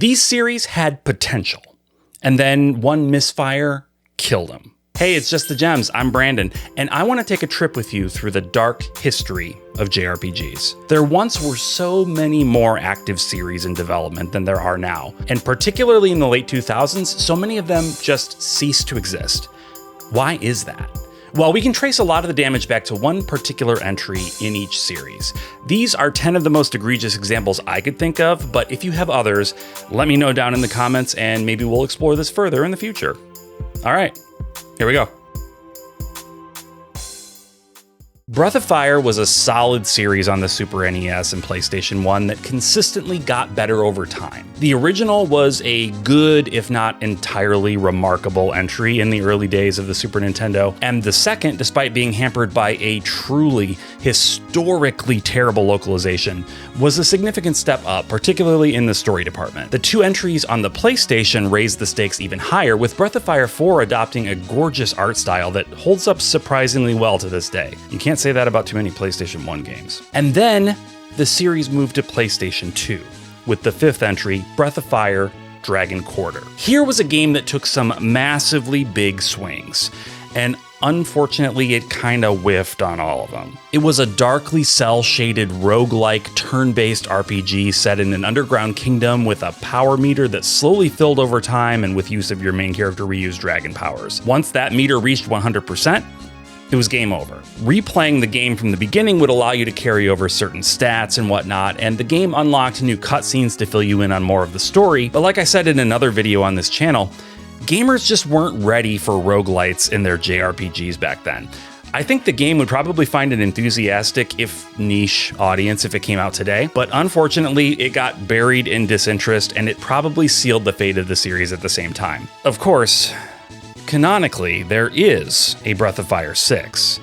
These series had potential, and then one misfire killed them. Hey, it's Just the Gems. I'm Brandon, and I want to take a trip with you through the dark history of JRPGs. There once were so many more active series in development than there are now, and particularly in the late 2000s, so many of them just ceased to exist. Why is that? Well, we can trace a lot of the damage back to one particular entry in each series. These are 10 of the most egregious examples I could think of, but if you have others, let me know down in the comments and maybe we'll explore this further in the future. All right, here we go. Breath of Fire was a solid series on the Super NES and PlayStation 1 that consistently got better over time. The original was a good, if not entirely remarkable entry in the early days of the Super Nintendo, and the second, despite being hampered by a truly historically terrible localization, was a significant step up, particularly in the story department. The two entries on the PlayStation raised the stakes even higher, with Breath of Fire 4 adopting a gorgeous art style that holds up surprisingly well to this day. You can't say that about too many PlayStation 1 games. And then the series moved to PlayStation 2 with the fifth entry, Breath of Fire Dragon Quarter. Here was a game that took some massively big swings, and unfortunately it kinda whiffed on all of them. It was a darkly cel-shaded roguelike turn-based RPG set in an underground kingdom with a power meter that slowly filled over time and with use of your main character reused dragon powers. Once that meter reached 100%, it was game over. Replaying the game from the beginning would allow you to carry over certain stats and whatnot, and the game unlocked new cutscenes to fill you in on more of the story, but like I said in another video on this channel, gamers just weren't ready for roguelites in their JRPGs back then. I think the game would probably find an enthusiastic, if niche, audience if it came out today, but unfortunately it got buried in disinterest and it probably sealed the fate of the series at the same time. Of course, canonically, there is a Breath of Fire 6,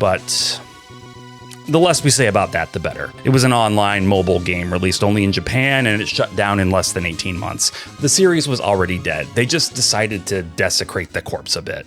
but the less we say about that, the better. It was an online mobile game released only in Japan, and it shut down in less than 18 months. The series was already dead. They just decided to desecrate the corpse a bit.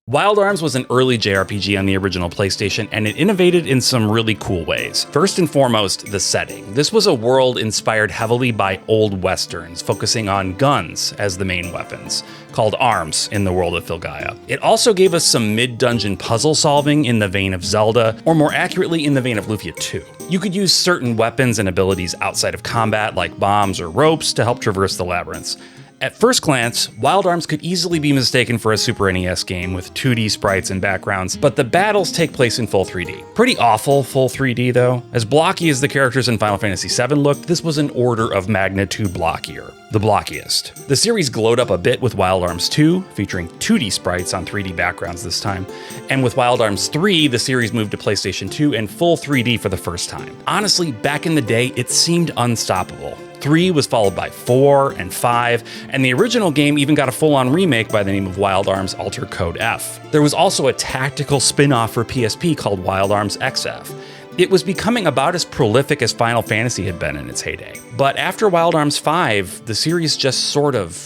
Wild Arms was an early JRPG on the original PlayStation, and it innovated in some really cool ways. First and foremost, the setting. This was a world inspired heavily by old westerns, focusing on guns as the main weapons, called arms in the world of Filgaia. It also gave us some mid-dungeon puzzle solving in the vein of Zelda, or more accurately in the vein of Lufia 2. You could use certain weapons and abilities outside of combat, like bombs or ropes, to help traverse the labyrinths. At first glance, Wild Arms could easily be mistaken for a Super NES game with 2D sprites and backgrounds, but the battles take place in full 3D. Pretty awful full 3D though. As blocky as the characters in Final Fantasy VII looked, this was an order of magnitude blockier. The blockiest. The series glowed up a bit with Wild Arms 2, featuring 2D sprites on 3D backgrounds this time, and with Wild Arms 3, the series moved to PlayStation 2 and full 3D for the first time. Honestly, back in the day, it seemed unstoppable. 3 was followed by 4 and 5, and the original game even got a full-on remake by the name of Wild Arms Alter Code F. There was also a tactical spin-off for PSP called Wild Arms XF. It was becoming about as prolific as Final Fantasy had been in its heyday. But after Wild Arms 5, the series just sort of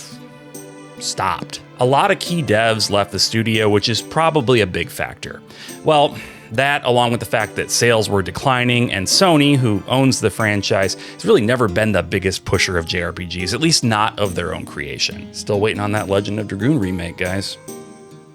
stopped. A lot of key devs left the studio, which is probably a big factor. Well, that, along with the fact that sales were declining, and Sony, who owns the franchise, has really never been the biggest pusher of JRPGs, at least not of their own creation. Still waiting on that Legend of Dragoon remake, guys.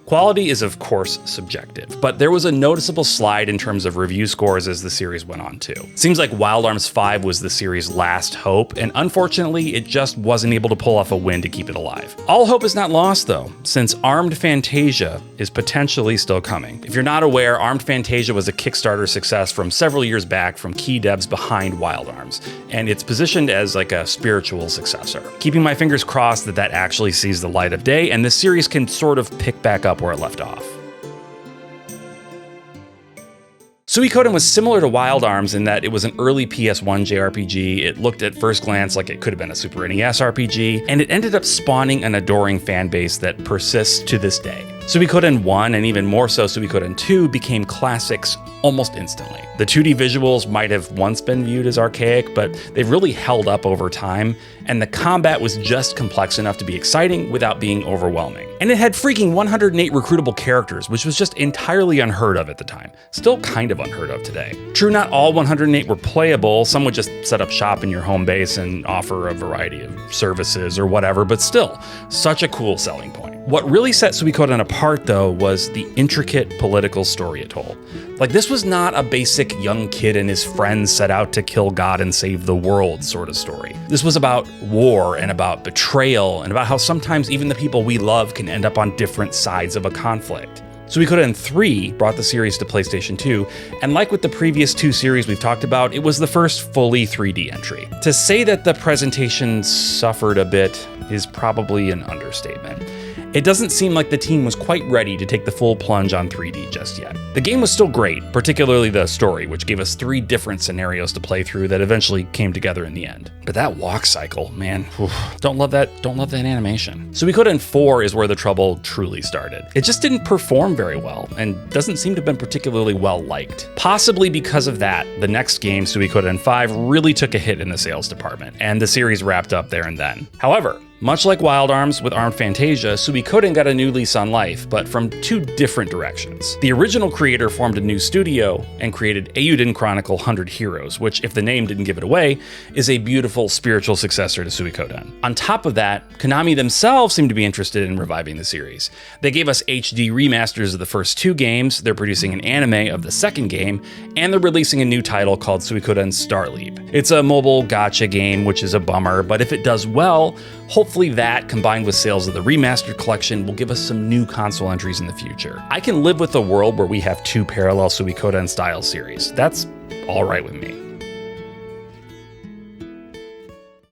Quality is of course subjective, but there was a noticeable slide in terms of review scores as the series went on too. Seems like Wild Arms 5 was the series' last hope, and unfortunately it just wasn't able to pull off a win to keep it alive. All hope is not lost though, since Armed Fantasia is potentially still coming. If you're not aware, Armed Fantasia was a Kickstarter success from several years back from key devs behind Wild Arms, and it's positioned as like a spiritual successor. Keeping my fingers crossed that that actually sees the light of day, and this series can sort of pick back up where it left off. Suikoden was similar to Wild Arms in that it was an early PS1 JRPG, it looked at first glance like it could have been a Super NES RPG, and it ended up spawning an adoring fan base that persists to this day. Suikoden 1 and even more so Suikoden 2 became classics almost instantly. The 2D visuals might have once been viewed as archaic, but they've really held up over time, and the combat was just complex enough to be exciting without being overwhelming. And it had freaking 108 recruitable characters, which was just entirely unheard of at the time. Still kind of unheard of today. True, not all 108 were playable. Some would just set up shop in your home base and offer a variety of services or whatever, but still, such a cool selling point. What really set Suikoden apart, though, was the intricate political story it told. Like, this was not a basic young kid and his friends set out to kill God and save the world sort of story. This was about war and about betrayal and about how sometimes even the people we love can end up on different sides of a conflict. Suikoden 3 brought the series to PlayStation 2, and like with the previous two series we've talked about, it was the first fully 3D entry. To say that the presentation suffered a bit is probably an understatement. It doesn't seem like the team was quite ready to take the full plunge on 3D just yet. The game was still great, particularly the story, which gave us 3 different scenarios to play through that eventually came together in the end. But that walk cycle, man, don't love that animation. Suikoden 4 is where the trouble truly started. It just didn't perform very well, and doesn't seem to have been particularly well liked. Possibly because of that, the next game, Suikoden 5, really took a hit in the sales department, and the series wrapped up there and then. However, much like Wild Arms with Armed Fantasia, Suikoden got a new lease on life, but from 2 different directions. The original creator formed a new studio and created Eiyuden Chronicle 100 Heroes, which, if the name didn't give it away, is a beautiful spiritual successor to Suikoden. On top of that, Konami themselves seemed to be interested in reviving the series. They gave us HD remasters of the first 2 games, they're producing an anime of the second game, and they're releasing a new title called Suikoden Star Leap. It's a mobile gacha game, which is a bummer, but if it does well, hopefully that, combined with sales of the remastered collection, will give us some new console entries in the future. I can live with a world where we have 2 parallel Suikoden-style series. That's all right with me.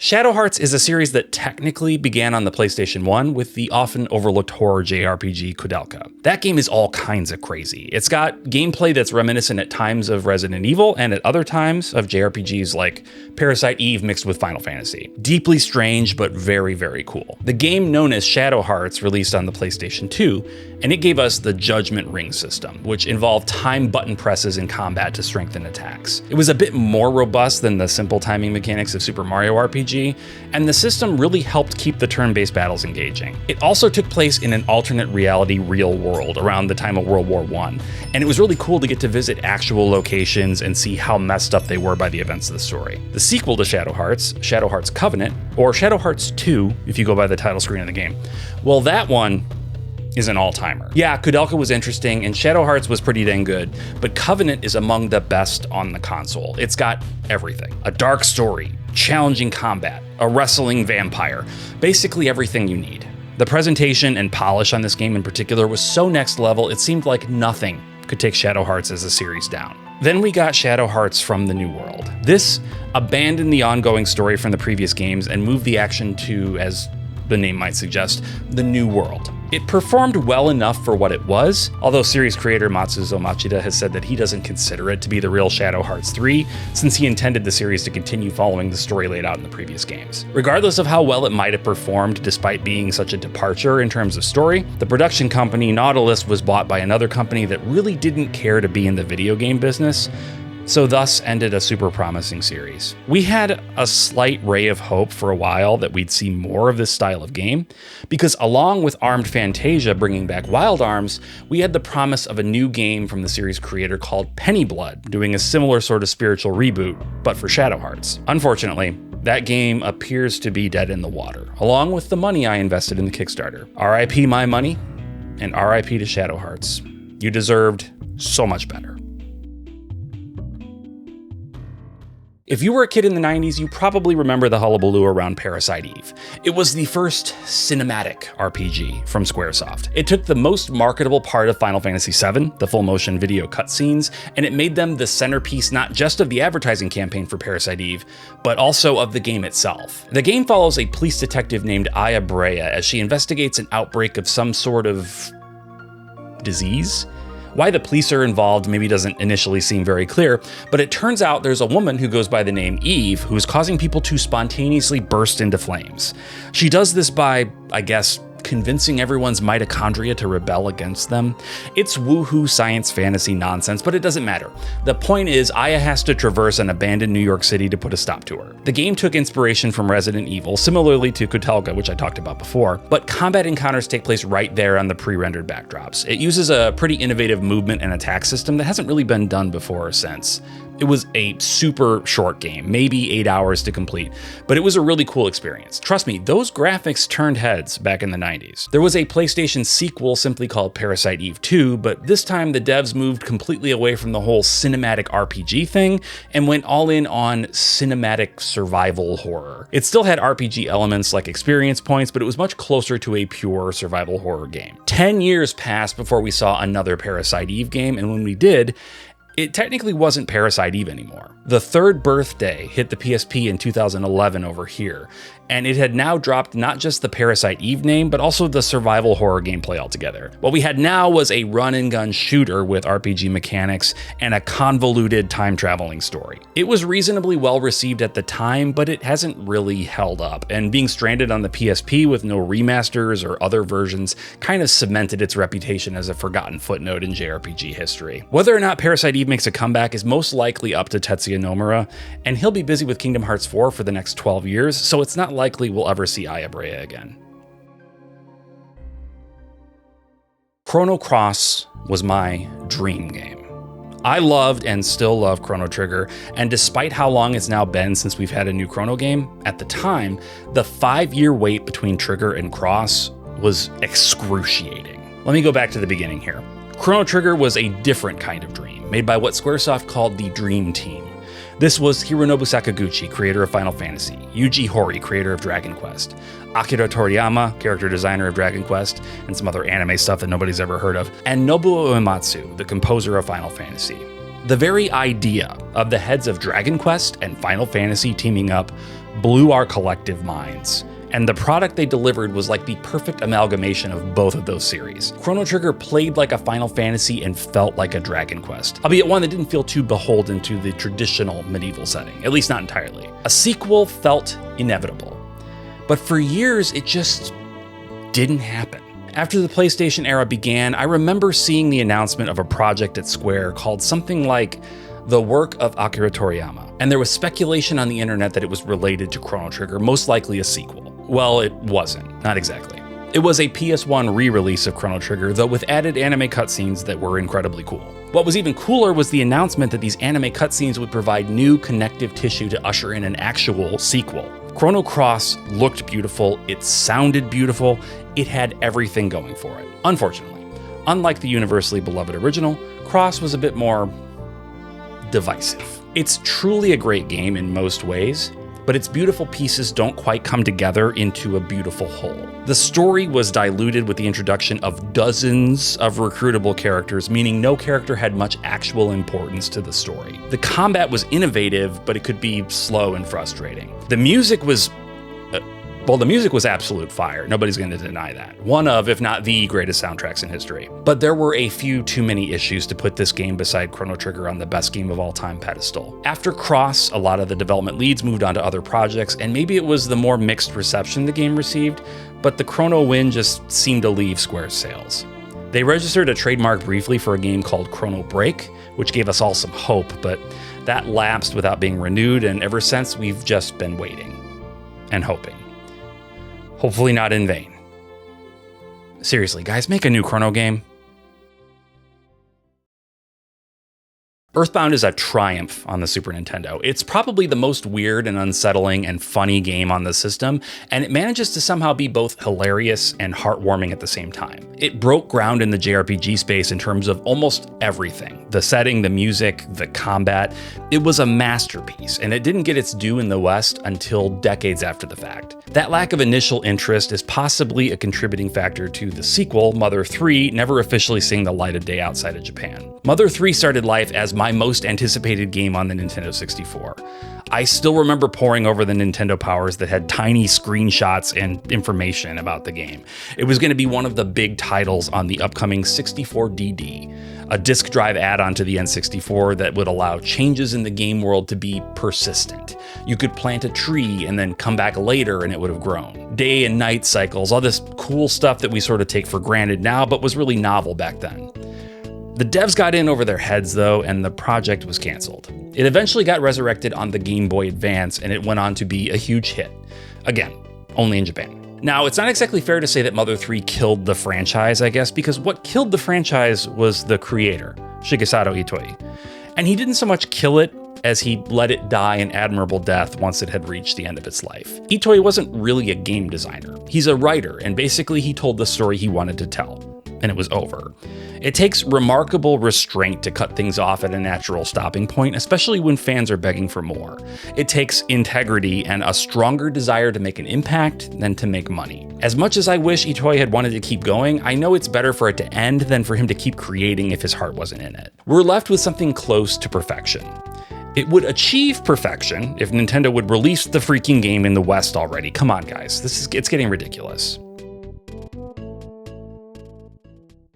Shadow Hearts is a series that technically began on the PlayStation 1 with the often overlooked horror JRPG Koudelka. That game is all kinds of crazy. It's got gameplay that's reminiscent at times of Resident Evil and at other times of JRPGs like Parasite Eve mixed with Final Fantasy. Deeply strange, but very, very cool. The game known as Shadow Hearts released on the PlayStation 2, and it gave us the Judgment Ring system, which involved time button presses in combat to strengthen attacks. It was a bit more robust than the simple timing mechanics of Super Mario RPG, and the system really helped keep the turn-based battles engaging. It also took place in an alternate reality real world around the time of World War I, and it was really cool to get to visit actual locations and see how messed up they were by the events of the story. The sequel to Shadow Hearts Covenant, or Shadow Hearts 2 if you go by the title screen of the game, well, that one is an all-timer. Yeah, Koudelka was interesting and Shadow Hearts was pretty dang good, but Covenant is among the best on the console. It's got everything. A dark story, challenging combat, a wrestling vampire, basically everything you need. The presentation and polish on this game in particular was so next level, it seemed like nothing could take Shadow Hearts as a series down. Then we got Shadow Hearts from the New World. This abandoned the ongoing story from the previous games and moved the action to, as the name might suggest, the New World. It performed well enough for what it was, although series creator Matsuzo Machida has said that he doesn't consider it to be the real Shadow Hearts 3, since he intended the series to continue following the story laid out in the previous games. Regardless of how well it might have performed despite being such a departure in terms of story, the production company Nautilus was bought by another company that really didn't care to be in the video game business, so thus ended a super promising series. We had a slight ray of hope for a while that we'd see more of this style of game, because along with Armed Fantasia bringing back Wild Arms, we had the promise of a new game from the series creator called Pennyblood, doing a similar sort of spiritual reboot, but for Shadow Hearts. Unfortunately, that game appears to be dead in the water, along with the money I invested in the Kickstarter. RIP my money, and RIP to Shadow Hearts. You deserved so much better. If you were a kid in the 90s, you probably remember the hullabaloo around Parasite Eve. It was the first cinematic RPG from Squaresoft. It took the most marketable part of Final Fantasy VII, the full motion video cutscenes, and it made them the centerpiece not just of the advertising campaign for Parasite Eve, but also of the game itself. The game follows a police detective named Aya Brea as she investigates an outbreak of some sort of disease. Why the police are involved maybe doesn't initially seem very clear, but it turns out there's a woman who goes by the name Eve who is causing people to spontaneously burst into flames. She does this by, I guess, convincing everyone's mitochondria to rebel against them. It's woohoo science fantasy nonsense, but it doesn't matter. The point is, Aya has to traverse an abandoned New York City to put a stop to her. The game took inspiration from Resident Evil, similarly to Kotelka, which I talked about before, but combat encounters take place right there on the pre-rendered backdrops. It uses a pretty innovative movement and attack system that hasn't really been done before or since. It was a super short game, maybe 8 hours to complete, but it was a really cool experience. Trust me, those graphics turned heads back in the 90s. There was a PlayStation sequel simply called Parasite Eve 2, but this time the devs moved completely away from the whole cinematic RPG thing and went all in on cinematic survival horror. It still had RPG elements like experience points, but it was much closer to a pure survival horror game. 10 years passed before we saw another Parasite Eve game, and when we did, it technically wasn't Parasite Eve anymore. The third birthday hit the PSP in 2011 over here, and it had now dropped not just the Parasite Eve name, but also the survival horror gameplay altogether. What we had now was a run-and-gun shooter with RPG mechanics and a convoluted time-traveling story. It was reasonably well received at the time, but it hasn't really held up, and being stranded on the PSP with no remasters or other versions kind of cemented its reputation as a forgotten footnote in JRPG history. Whether or not Parasite Eve makes a comeback is most likely up to Tetsuya Nomura, and he'll be busy with Kingdom Hearts 4 for the next 12 years, so it's not likely we'll ever see Aya Brea again. Chrono Cross was my dream game. I loved and still love Chrono Trigger, and despite how long it's now been since we've had a new Chrono game, at the time, the 5-year wait between Trigger and Cross was excruciating. Let me go back to the beginning here. Chrono Trigger was a different kind of dream, made by what Squaresoft called the Dream Team. This was Hironobu Sakaguchi, creator of Final Fantasy, Yuji Horii, creator of Dragon Quest, Akira Toriyama, character designer of Dragon Quest, and some other anime stuff that nobody's ever heard of, and Nobuo Uematsu, the composer of Final Fantasy. The very idea of the heads of Dragon Quest and Final Fantasy teaming up blew our collective minds. And the product they delivered was like the perfect amalgamation of both of those series. Chrono Trigger played like a Final Fantasy and felt like a Dragon Quest, albeit one that didn't feel too beholden to the traditional medieval setting, at least not entirely. A sequel felt inevitable, but for years it just didn't happen. After the PlayStation era began, I remember seeing the announcement of a project at Square called something like The Work of Akira Toriyama, and there was speculation on the internet that it was related to Chrono Trigger, most likely a sequel. Well, it wasn't, not exactly. It was a PS1 re-release of Chrono Trigger, though with added anime cutscenes that were incredibly cool. What was even cooler was the announcement that these anime cutscenes would provide new connective tissue to usher in an actual sequel. Chrono Cross looked beautiful, it sounded beautiful, it had everything going for it. Unfortunately, unlike the universally beloved original, Cross was a bit more divisive. It's truly a great game in most ways, but its beautiful pieces don't quite come together into a beautiful whole. The story was diluted with the introduction of dozens of recruitable characters, meaning no character had much actual importance to the story. The combat was innovative, but it could be slow and frustrating. The music was absolute fire. Nobody's going to deny that. One of, if not the greatest soundtracks in history. But there were a few too many issues to put this game beside Chrono Trigger on the best game of all time pedestal. After Cross, a lot of the development leads moved on to other projects, and maybe it was the more mixed reception the game received, but the Chrono win just seemed to leave Square's sails. They registered a trademark briefly for a game called Chrono Break, which gave us all some hope, but that lapsed without being renewed, and ever since we've just been waiting and hoping. Hopefully not in vain. Seriously, guys, make a new Chrono game. Earthbound is a triumph on the Super Nintendo. It's probably the most weird and unsettling and funny game on the system, and it manages to somehow be both hilarious and heartwarming at the same time. It broke ground in the JRPG space in terms of almost everything. The setting, the music, the combat. It was a masterpiece, and it didn't get its due in the West until decades after the fact. That lack of initial interest is possibly a contributing factor to the sequel, Mother 3, never officially seeing the light of day outside of Japan. Mother 3 started life as my my most anticipated game on the Nintendo 64. I still remember poring over the Nintendo Powers that had tiny screenshots and information about the game. It was going to be one of the big titles on the upcoming 64DD, a disk drive add-on to the N64 that would allow changes in the game world to be persistent. You could plant a tree and then come back later and it would have grown. Day and night cycles, all this cool stuff that we sort of take for granted now, but was really novel back then. The devs got in over their heads though, and the project was canceled. It eventually got resurrected on the Game Boy Advance, and it went on to be a huge hit. Again, only in Japan. Now, it's not exactly fair to say that Mother 3 killed the franchise, I guess, because what killed the franchise was the creator, Shigesato Itoi. And he didn't so much kill it as he let it die an admirable death once it had reached the end of its life. Itoi wasn't really a game designer. He's a writer, and basically he told the story he wanted to tell. And it was over. It takes remarkable restraint to cut things off at a natural stopping point, especially when fans are begging for more. It takes integrity and a stronger desire to make an impact than to make money. As much as I wish Itoi had wanted to keep going, I know it's better for it to end than for him to keep creating if his heart wasn't in it. We're left with something close to perfection. It would achieve perfection if Nintendo would release the freaking game in the West already. Come on, guys, it's getting ridiculous.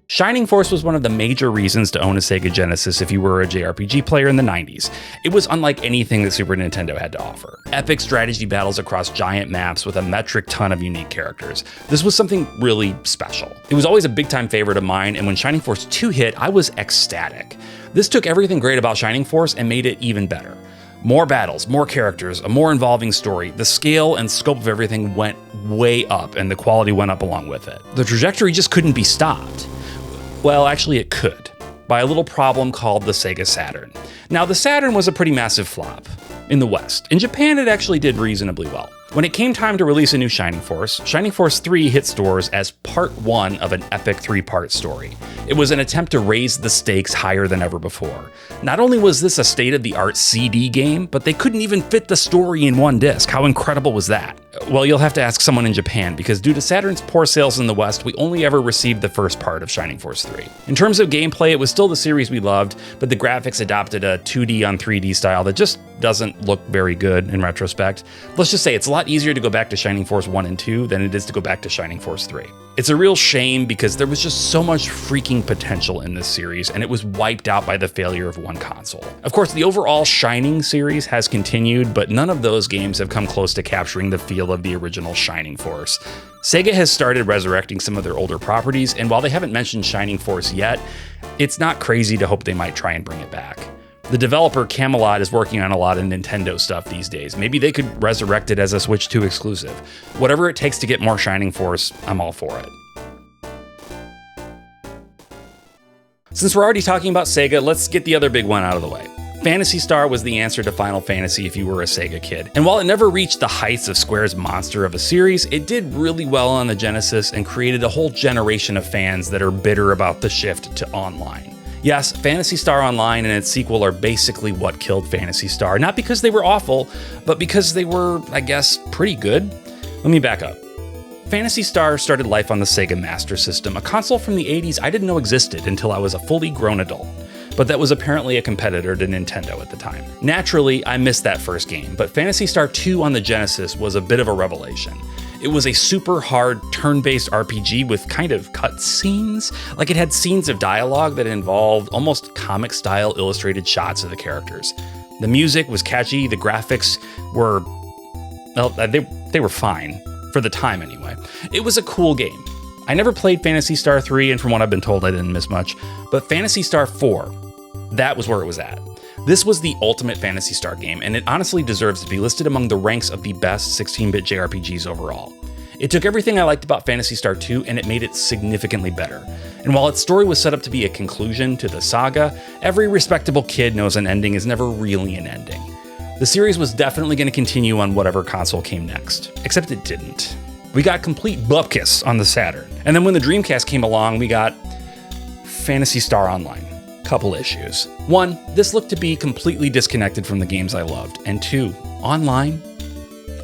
Shining Force was one of the major reasons to own a Sega Genesis if you were a JRPG player in the 90s. It was unlike anything that Super Nintendo had to offer. Epic strategy battles across giant maps with a metric ton of unique characters. This was something really special. It was always a big-time favorite of mine, and when Shining Force 2 hit, I was ecstatic. This took everything great about Shining Force and made it even better. More battles, more characters, a more involving story. The scale and scope of everything went way up, and the quality went up along with it. The trajectory just couldn't be stopped. Well, actually it could, by a little problem called the Sega Saturn. Now, the Saturn was a pretty massive flop in the West. In Japan, it actually did reasonably well. When it came time to release a new Shining Force 3 hit stores as part 1 of an epic 3-part story. It was an attempt to raise the stakes higher than ever before. Not only was this a state-of-the-art CD game, but they couldn't even fit the story in one disc. How incredible was that? Well, you'll have to ask someone in Japan, because due to Saturn's poor sales in the West, we only ever received the first part of Shining Force 3. In terms of gameplay, it was still the series we loved, but the graphics adopted a 2D on 3D style that just doesn't look very good in retrospect. Let's just say it's a lot easier to go back to Shining Force 1 and 2 than it is to go back to Shining Force 3. It's a real shame because there was just so much freaking potential in this series, and it was wiped out by the failure of one console. Of course, the overall Shining series has continued, but none of those games have come close to capturing the feel of the original Shining Force. Sega has started resurrecting some of their older properties, and while they haven't mentioned Shining Force yet, it's not crazy to hope they might try and bring it back. The developer Camelot is working on a lot of Nintendo stuff these days. Maybe they could resurrect it as a Switch 2 exclusive. Whatever it takes to get more Shining Force, I'm all for it. Since we're already talking about Sega, let's get the other big one out of the way. Phantasy Star was the answer to Final Fantasy if you were a Sega kid. And while it never reached the heights of Square's monster of a series, it did really well on the Genesis and created a whole generation of fans that are bitter about the shift to online. Yes, Phantasy Star Online and its sequel are basically what killed Phantasy Star, not because they were awful, but because they were, I guess, pretty good. Let me back up. Phantasy Star started life on the Sega Master System, a console from the 80s I didn't know existed until I was a fully grown adult, but that was apparently a competitor to Nintendo at the time. Naturally, I missed that first game, but Phantasy Star 2 on the Genesis was a bit of a revelation. It was a super hard turn-based RPG with kind of cutscenes. Like, it had scenes of dialogue that involved almost comic-style illustrated shots of the characters. The music was catchy, the graphics were, well, they were fine, for the time anyway. It was a cool game. I never played Phantasy Star 3, and from what I've been told, I didn't miss much, but Phantasy Star 4, that was where it was at. This was the ultimate Phantasy Star game, and it honestly deserves to be listed among the ranks of the best 16-bit JRPGs overall. It took everything I liked about Phantasy Star 2 and it made it significantly better. And while its story was set up to be a conclusion to the saga, every respectable kid knows an ending is never really an ending. The series was definitely going to continue on whatever console came next, except it didn't. We got complete bupkis on the Saturn, and then when the Dreamcast came along, we got Phantasy Star Online. Couple issues. 1, this looked to be completely disconnected from the games I loved. And 2, online?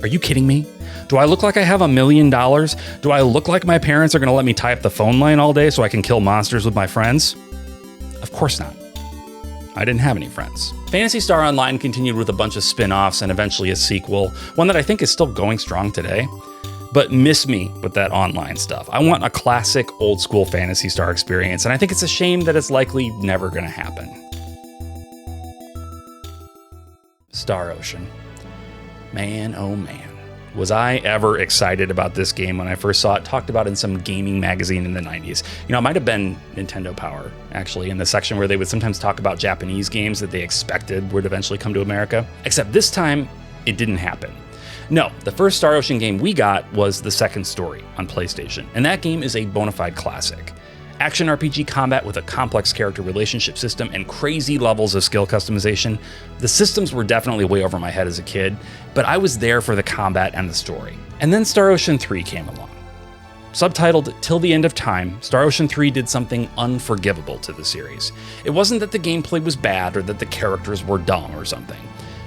Are you kidding me? Do I look like I have $1 million? Do I look like my parents are going to let me tie up the phone line all day so I can kill monsters with my friends? Of course not. I didn't have any friends. Phantasy Star Online continued with a bunch of spin-offs and eventually a sequel, one that I think is still going strong today. But miss me with that online stuff. I want a classic old school Phantasy Star experience, and I think it's a shame that it's likely never gonna happen. Star Ocean. Man, oh man. Was I ever excited about this game when I first saw it talked about in some gaming magazine in the 90s. You know, it might have been Nintendo Power, actually, in the section where they would sometimes talk about Japanese games that they expected would eventually come to America. Except this time, it didn't happen. No, the first Star Ocean game we got was The Second Story on PlayStation, and that game is a bona fide classic. Action RPG combat with a complex character relationship system and crazy levels of skill customization. The systems were definitely way over my head as a kid, but I was there for the combat and the story. And then Star Ocean 3 came along. Subtitled Till the End of Time, Star Ocean 3 did something unforgivable to the series. It wasn't that the gameplay was bad or that the characters were dumb or something.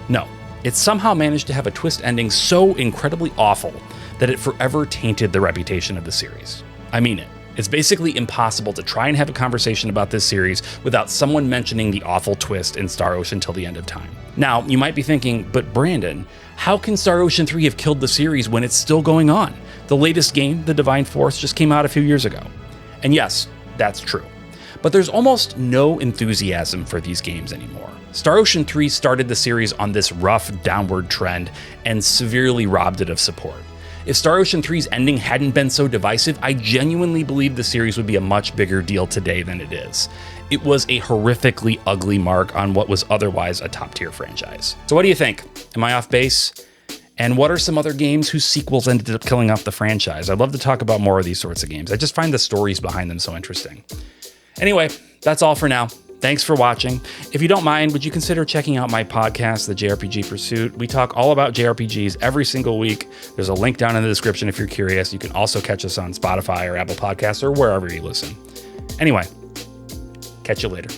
No, it somehow managed to have a twist ending so incredibly awful that it forever tainted the reputation of the series. I mean it. It's basically impossible to try and have a conversation about this series without someone mentioning the awful twist in Star Ocean Till the End of Time. Now, you might be thinking, but Brandon, how can Star Ocean 3 have killed the series when it's still going on? The latest game, The Divine Force, just came out a few years ago. And yes, that's true. But there's almost no enthusiasm for these games anymore. Star Ocean 3 started the series on this rough downward trend and severely robbed it of support. If Star Ocean 3's ending hadn't been so divisive, I genuinely believe the series would be a much bigger deal today than it is. It was a horrifically ugly mark on what was otherwise a top-tier franchise. So what do you think? Am I off base? And what are some other games whose sequels ended up killing off the franchise? I'd love to talk about more of these sorts of games. I just find the stories behind them so interesting. Anyway, that's all for now. Thanks for watching. If you don't mind, would you consider checking out my podcast, the JRPG Pursuit? We talk all about JRPGs every single week. There's a link down in the description if you're curious. You can also catch us on Spotify or Apple Podcasts or wherever you listen. Anyway, catch you later.